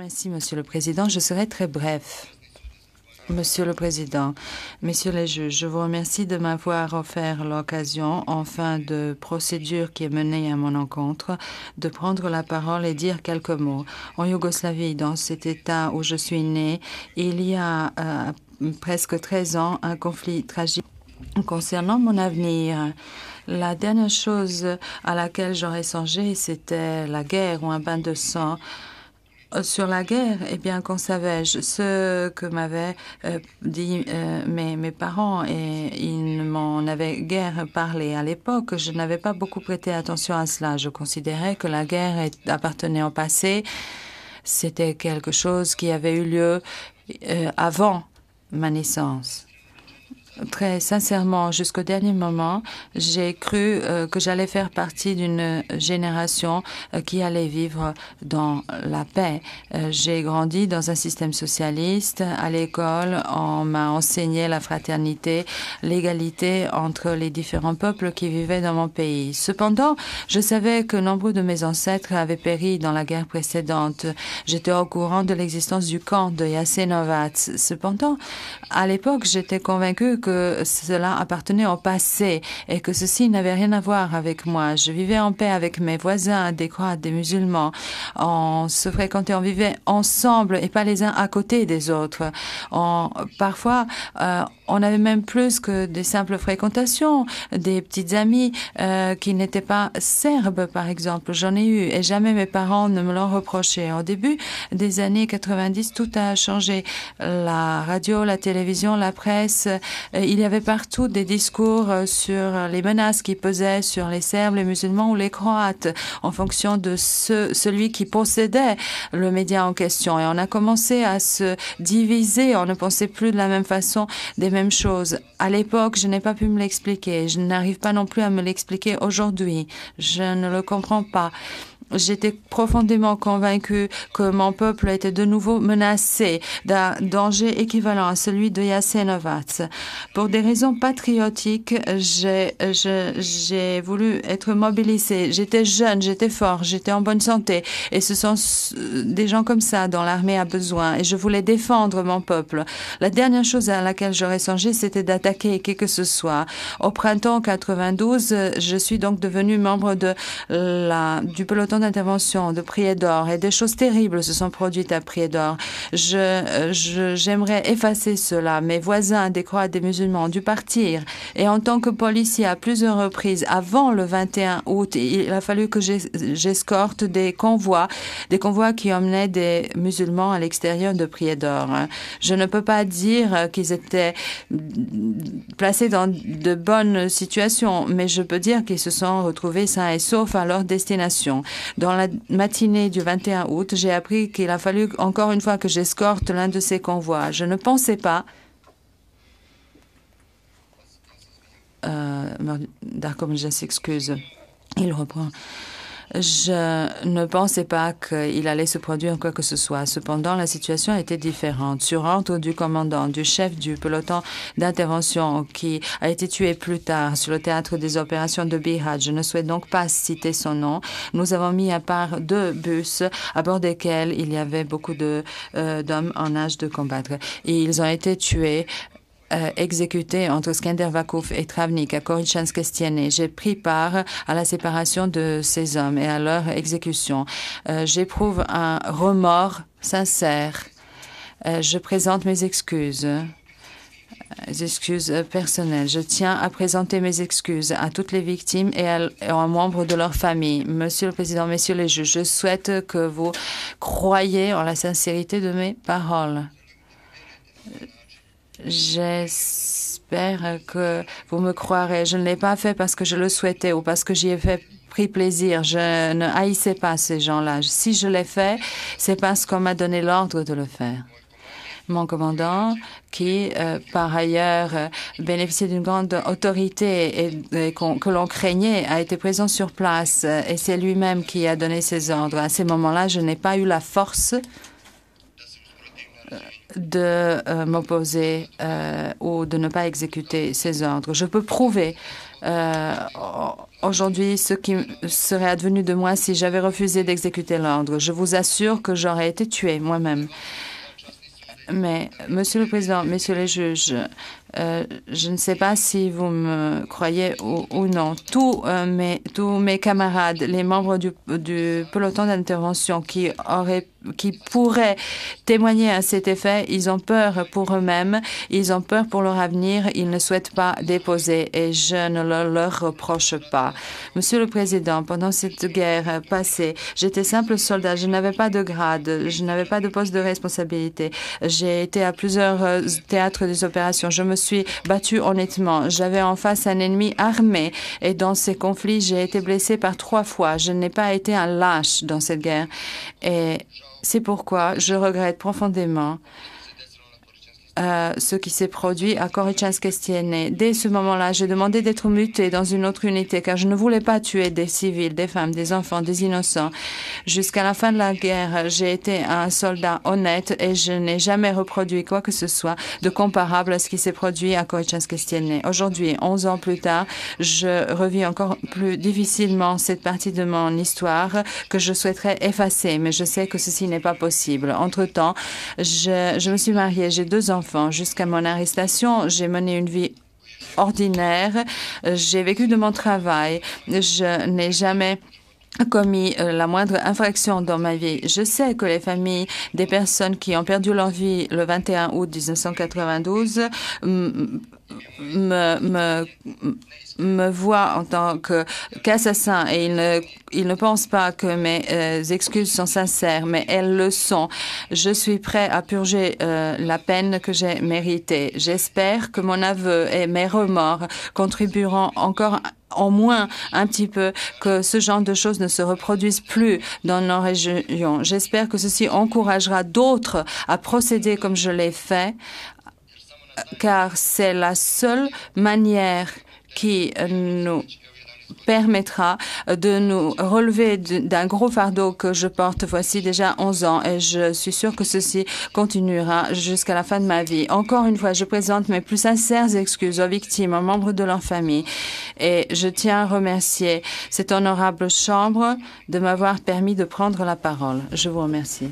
Merci, Monsieur le Président. Je serai très bref. Monsieur le Président, Messieurs les juges, je vous remercie de m'avoir offert l'occasion, en fin de procédure qui est menée à mon encontre, de prendre la parole et dire quelques mots. En Yougoslavie, dans cet État où je suis né, il y a presque 13 ans, un conflit tragique concernant mon avenir. La dernière chose à laquelle j'aurais songé, c'était la guerre ou un bain de sang. Sur la guerre, eh bien, qu'en savais-je? Ce que m'avaient dit mes parents, et ils m'en avaient guère parlé à l'époque. Je n'avais pas beaucoup prêté attention à cela. Je considérais que la guerre appartenait au passé. C'était quelque chose qui avait eu lieu avant ma naissance. Très sincèrement, jusqu'au dernier moment, j'ai cru que j'allais faire partie d'une génération qui allait vivre dans la paix. J'ai grandi dans un système socialiste. À l'école, on m'a enseigné la fraternité, l'égalité entre les différents peuples qui vivaient dans mon pays. Cependant, je savais que nombreux de mes ancêtres avaient péri dans la guerre précédente. J'étais au courant de l'existence du camp de Jasenovac. Cependant, à l'époque, j'étais convaincue que cela appartenait au passé et que ceci n'avait rien à voir avec moi. Je vivais en paix avec mes voisins, des croates, des musulmans. On se fréquentait, on vivait ensemble et pas les uns à côté des autres. Parfois, on avait même plus que des simples fréquentations, des petites amies qui n'étaient pas serbes, par exemple. J'en ai eu et jamais mes parents ne me l'ont reproché. Au début des années 90, tout a changé. La radio, la télévision, la presse, il y avait partout des discours sur les menaces qui pesaient sur les Serbes, les musulmans ou les Croates en fonction de celui qui possédait le média en question. Et on a commencé à se diviser. On ne pensait plus de la même façon des mêmes choses. À l'époque, je n'ai pas pu me l'expliquer. Je n'arrive pas non plus à me l'expliquer aujourd'hui. Je ne le comprends pas. J'étais profondément convaincue que mon peuple était de nouveau menacé d'un danger équivalent à celui de Jasenovac. Pour des raisons patriotiques, j'ai voulu être mobilisée. J'étais jeune, j'étais fort, j'étais en bonne santé. Et ce sont des gens comme ça dont l'armée a besoin. Et je voulais défendre mon peuple. La dernière chose à laquelle j'aurais songé, c'était d'attaquer qui que ce soit. Au printemps 92, je suis donc devenue membre du peloton d'intervention de Prijedor et des choses terribles se sont produites à Prijedor. J'aimerais effacer cela. Mes voisins, des Croates, des musulmans, ont dû partir. Et en tant que policier, à plusieurs reprises, avant le 21 août, il a fallu que j'escorte des convois qui emmenaient des musulmans à l'extérieur de Prijedor. Je ne peux pas dire qu'ils étaient placés dans de bonnes situations, mais je peux dire qu'ils se sont retrouvés sains et saufs à leur destination. Dans la matinée du 21 août, j'ai appris qu'il a fallu encore une fois que j'escorte l'un de ces convois. Je ne pensais pas... Darkomja s'excuse. Il reprend. Je ne pensais pas qu'il allait se produire quoi que ce soit. Cependant, la situation était différente. Sur ordre du commandant, du chef du peloton d'intervention qui a été tué plus tard sur le théâtre des opérations de Bihać, je ne souhaite donc pas citer son nom, nous avons mis à part 2 bus à bord desquels il y avait beaucoup d'hommes en âge de combattre. Et ils ont été tués exécutés entre Skendervakov et Travnik à Korichansk-Estienne. J'ai pris part à la séparation de ces hommes et à leur exécution. J'éprouve un remords sincère. Je présente mes excuses. Excuses personnelles. Je tiens à présenter mes excuses à toutes les victimes et aux membres de leur famille. Monsieur le Président, Messieurs les juges, je souhaite que vous croyiez en la sincérité de mes paroles. J'espère que vous me croirez. Je ne l'ai pas fait parce que je le souhaitais ou parce que j'y ai pris plaisir. Je ne haïssais pas ces gens-là. Si je l'ai fait, c'est parce qu'on m'a donné l'ordre de le faire. Mon commandant, qui par ailleurs bénéficiait d'une grande autorité et que l'on craignait, a été présent sur place et c'est lui-même qui a donné ses ordres. À ces moments-là, je n'ai pas eu la force de m'opposer ou de ne pas exécuter ces ordres. Je peux prouver aujourd'hui ce qui serait advenu de moi si j'avais refusé d'exécuter l'ordre. Je vous assure que j'aurais été tué moi-même. Mais, Monsieur le Président, Messieurs les juges, je ne sais pas si vous me croyez ou non. Tous mes camarades, les membres du peloton d'intervention qui pourraient témoigner à cet effet, ils ont peur pour eux-mêmes, ils ont peur pour leur avenir, ils ne souhaitent pas déposer et je ne le leur reproche pas. Monsieur le Président, pendant cette guerre passée, j'étais simple soldat, je n'avais pas de grade, je n'avais pas de poste de responsabilité. J'ai été à plusieurs théâtres des opérations. Je me suis battu honnêtement. J'avais en face un ennemi armé et dans ces conflits, j'ai été blessé par 3 fois. Je n'ai pas été un lâche dans cette guerre. Et c'est pourquoi je regrette profondément ce qui s'est produit à Korichansk-Estienne. Dès ce moment-là, j'ai demandé d'être muté dans une autre unité car je ne voulais pas tuer des civils, des femmes, des enfants, des innocents. Jusqu'à la fin de la guerre, j'ai été un soldat honnête et je n'ai jamais reproduit quoi que ce soit de comparable à ce qui s'est produit à Korichansk-Estienne. Aujourd'hui, 11 ans plus tard, je revis encore plus difficilement cette partie de mon histoire que je souhaiterais effacer, mais je sais que ceci n'est pas possible. Entre-temps, je me suis mariée, j'ai 2 enfants. Jusqu'à mon arrestation, j'ai mené une vie ordinaire. J'ai vécu de mon travail. Je n'ai jamais commis la moindre infraction dans ma vie. Je sais que les familles des personnes qui ont perdu leur vie le 21 août 1992 me voient en tant qu'assassin et ils ne pensent pas que mes excuses sont sincères, mais elles le sont. Je suis prêt à purger la peine que j'ai méritée. J'espère que mon aveu et mes remords contribueront encore au moins un petit peu que ce genre de choses ne se reproduisent plus dans nos régions. J'espère que ceci encouragera d'autres à procéder comme je l'ai fait, car c'est la seule manière qui nous permettra de nous relever d'un gros fardeau que je porte voici déjà 11 ans et je suis sûre que ceci continuera jusqu'à la fin de ma vie. Encore une fois, je présente mes plus sincères excuses aux victimes, aux membres de leur famille et je tiens à remercier cette honorable Chambre de m'avoir permis de prendre la parole. Je vous remercie.